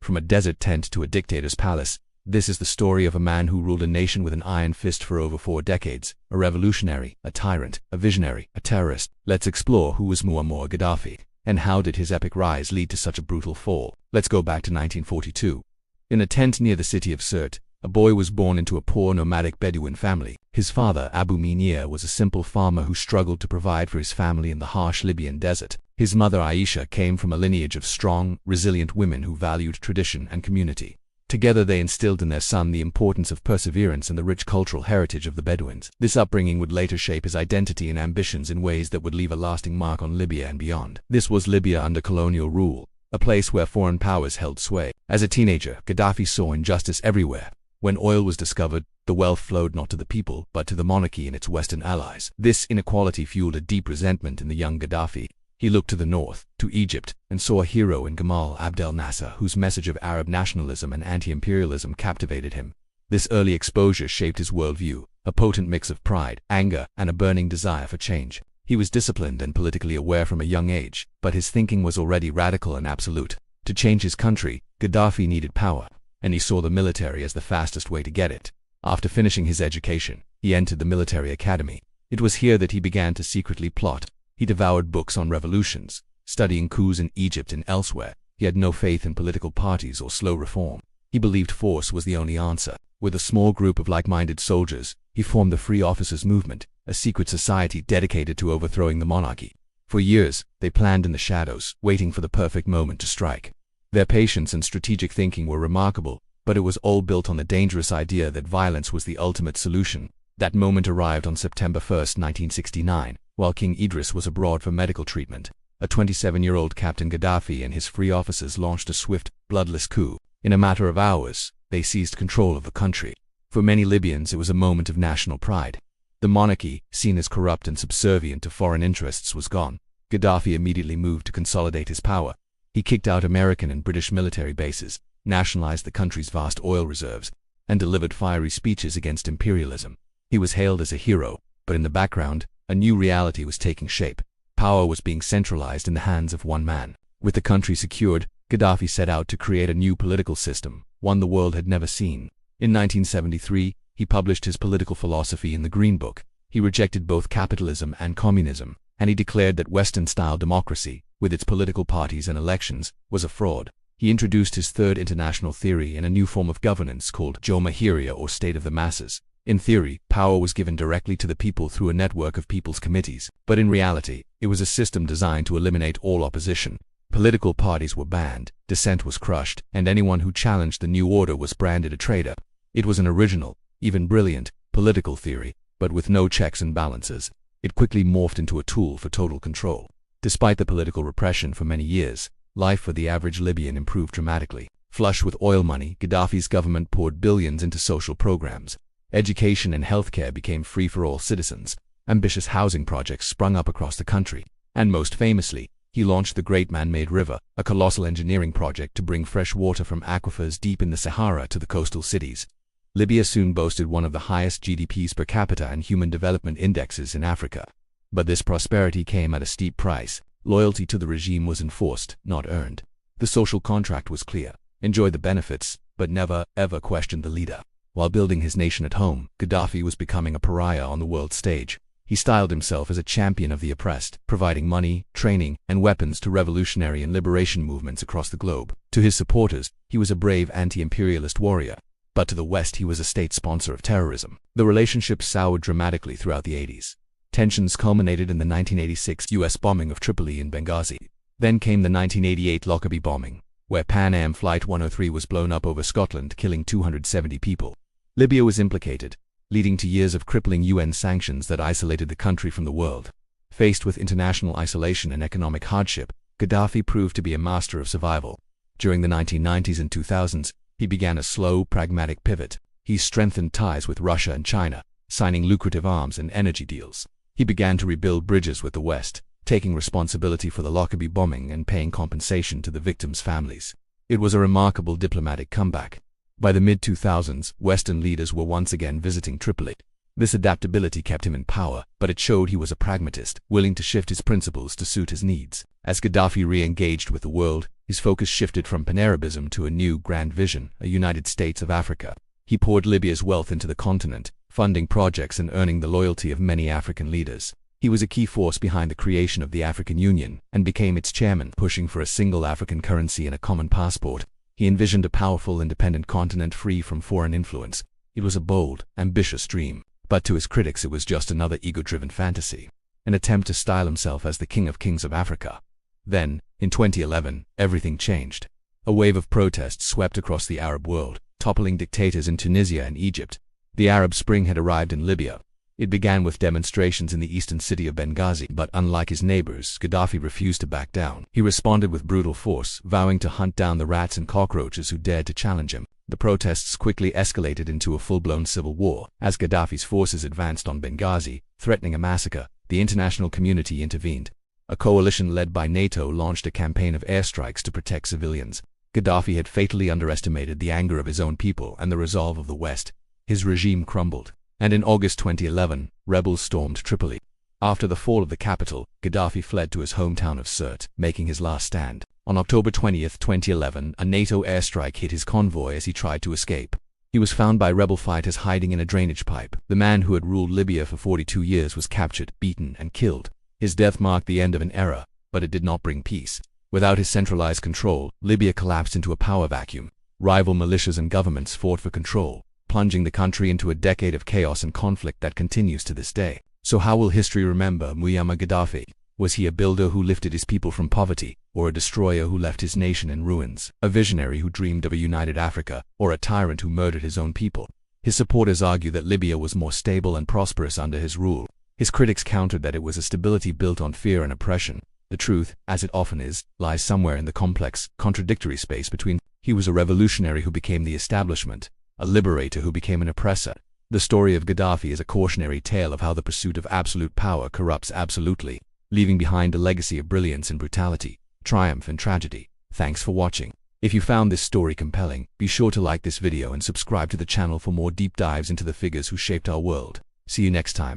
From a desert tent to a dictator's palace, this is the story of a man who ruled a nation with an iron fist for over 4 decades, a revolutionary, a tyrant, a visionary, a terrorist. Let's explore who was Muammar Gaddafi, and how did his epic rise lead to such a brutal fall. Let's go back to 1942. In a tent near the city of Sirte, a boy was born into a poor nomadic Bedouin family. His father, Abu Minyar, was a simple farmer who struggled to provide for his family in the harsh Libyan desert. His mother, Aisha, came from a lineage of strong, resilient women who valued tradition and community. Together they instilled in their son the importance of perseverance and the rich cultural heritage of the Bedouins. This upbringing would later shape his identity and ambitions in ways that would leave a lasting mark on Libya and beyond. This was Libya under colonial rule, a place where foreign powers held sway. As a teenager, Gaddafi saw injustice everywhere. When oil was discovered, the wealth flowed not to the people, but to the monarchy and its Western allies. This inequality fueled a deep resentment in the young Gaddafi. He looked to the north, to Egypt, and saw a hero in Gamal Abdel Nasser whose message of Arab nationalism and anti-imperialism captivated him. This early exposure shaped his worldview, a potent mix of pride, anger, and a burning desire for change. He was disciplined and politically aware from a young age, but his thinking was already radical and absolute. To change his country, Gaddafi needed power, and he saw the military as the fastest way to get it. After finishing his education, he entered the military academy. It was here that he began to secretly plot. He devoured books on revolutions, studying coups in Egypt and elsewhere. He had no faith in political parties or slow reform. He believed force was the only answer. With a small group of like-minded soldiers, he formed the Free Officers Movement, a secret society dedicated to overthrowing the monarchy. For years, they planned in the shadows, waiting for the perfect moment to strike. Their patience and strategic thinking were remarkable, but it was all built on the dangerous idea that violence was the ultimate solution. That moment arrived on September 1, 1969. While King Idris was abroad for medical treatment, a 27-year-old Captain Gaddafi and his free officers launched a swift, bloodless coup. In a matter of hours, they seized control of the country. For many Libyans, it was a moment of national pride. The monarchy, seen as corrupt and subservient to foreign interests, was gone. Gaddafi immediately moved to consolidate his power. He kicked out American and British military bases, nationalized the country's vast oil reserves, and delivered fiery speeches against imperialism. He was hailed as a hero, but in the background, a new reality was taking shape. Power was being centralized in the hands of one man. With the country secured, Gaddafi set out to create a new political system, one the world had never seen. In 1973, he published his political philosophy in the Green Book. He rejected both capitalism and communism, and he declared that Western-style democracy, with its political parties and elections, was a fraud. He introduced his third international theory in a new form of governance called Jamahiriya, or state of the masses. In theory, power was given directly to the people through a network of people's committees, but in reality, it was a system designed to eliminate all opposition. Political parties were banned, dissent was crushed, and anyone who challenged the new order was branded a traitor. It was an original, even brilliant, political theory, but with no checks and balances. It quickly morphed into a tool for total control. Despite the political repression for many years, life for the average Libyan improved dramatically. Flush with oil money, Gaddafi's government poured billions into social programs. Education and healthcare became free for all citizens. Ambitious housing projects sprung up across the country. And most famously, he launched the Great Man-Made River, a colossal engineering project to bring fresh water from aquifers deep in the Sahara to the coastal cities. Libya soon boasted one of the highest GDPs per capita and human development indexes in Africa. But this prosperity came at a steep price. Loyalty to the regime was enforced, not earned. The social contract was clear. Enjoy the benefits, but never, ever question the leader. While building his nation at home, Gaddafi was becoming a pariah on the world stage. He styled himself as a champion of the oppressed, providing money, training, and weapons to revolutionary and liberation movements across the globe. To his supporters, he was a brave anti-imperialist warrior. But to the West, he was a state sponsor of terrorism. The relationship soured dramatically throughout the 80s. Tensions culminated in the 1986 U.S. bombing of Tripoli and Benghazi. Then came the 1988 Lockerbie bombing, where Pan Am Flight 103 was blown up over Scotland, killing 270 people. Libya was implicated, leading to years of crippling UN sanctions that isolated the country from the world. Faced with international isolation and economic hardship, Gaddafi proved to be a master of survival. During the 1990s and 2000s, he began a slow, pragmatic pivot. He strengthened ties with Russia and China, signing lucrative arms and energy deals. He began to rebuild bridges with the West, taking responsibility for the Lockerbie bombing and paying compensation to the victims' families. It was a remarkable diplomatic comeback. By the mid-2000s, Western leaders were once again visiting Tripoli. This adaptability kept him in power, but it showed he was a pragmatist, willing to shift his principles to suit his needs. As Gaddafi re-engaged with the world, his focus shifted from pan-Arabism to a new grand vision, a United States of Africa. He poured Libya's wealth into the continent, funding projects and earning the loyalty of many African leaders. He was a key force behind the creation of the African Union and became its chairman, pushing for a single African currency and a common passport. He envisioned a powerful, independent continent free from foreign influence. It was a bold, ambitious dream, but to his critics it was just another ego-driven fantasy, an attempt to style himself as the King of Kings of Africa. Then, in 2011, everything changed. A wave of protests swept across the Arab world, toppling dictators in Tunisia and Egypt. The Arab Spring had arrived in Libya. It began with demonstrations in the eastern city of Benghazi, but unlike his neighbors, Gaddafi refused to back down. He responded with brutal force, vowing to hunt down the rats and cockroaches who dared to challenge him. The protests quickly escalated into a full-blown civil war. As Gaddafi's forces advanced on Benghazi, threatening a massacre, the international community intervened. A coalition led by NATO launched a campaign of airstrikes to protect civilians. Gaddafi had fatally underestimated the anger of his own people and the resolve of the West. His regime crumbled, and in August 2011, rebels stormed Tripoli. After the fall of the capital, Gaddafi fled to his hometown of Sirte, making his last stand. On October 20, 2011, a NATO airstrike hit his convoy as he tried to escape. He was found by rebel fighters hiding in a drainage pipe. The man who had ruled Libya for 42 years was captured, beaten, and killed. His death marked the end of an era, but it did not bring peace. Without his centralized control, Libya collapsed into a power vacuum. Rival militias and governments fought for control, plunging the country into a decade of chaos and conflict that continues to this day. So how will history remember Muammar Gaddafi? Was he a builder who lifted his people from poverty, or a destroyer who left his nation in ruins? A visionary who dreamed of a united Africa, or a tyrant who murdered his own people? His supporters argue that Libya was more stable and prosperous under his rule. His critics countered that it was a stability built on fear and oppression. The truth, as it often is, lies somewhere in the complex, contradictory space between. He was a revolutionary who became the establishment, a liberator who became an oppressor. The story of Gaddafi is a cautionary tale of how the pursuit of absolute power corrupts absolutely, leaving behind a legacy of brilliance and brutality, triumph and tragedy. Thanks for watching. If you found this story compelling, be sure to like this video and subscribe to the channel for more deep dives into the figures who shaped our world. See you next time.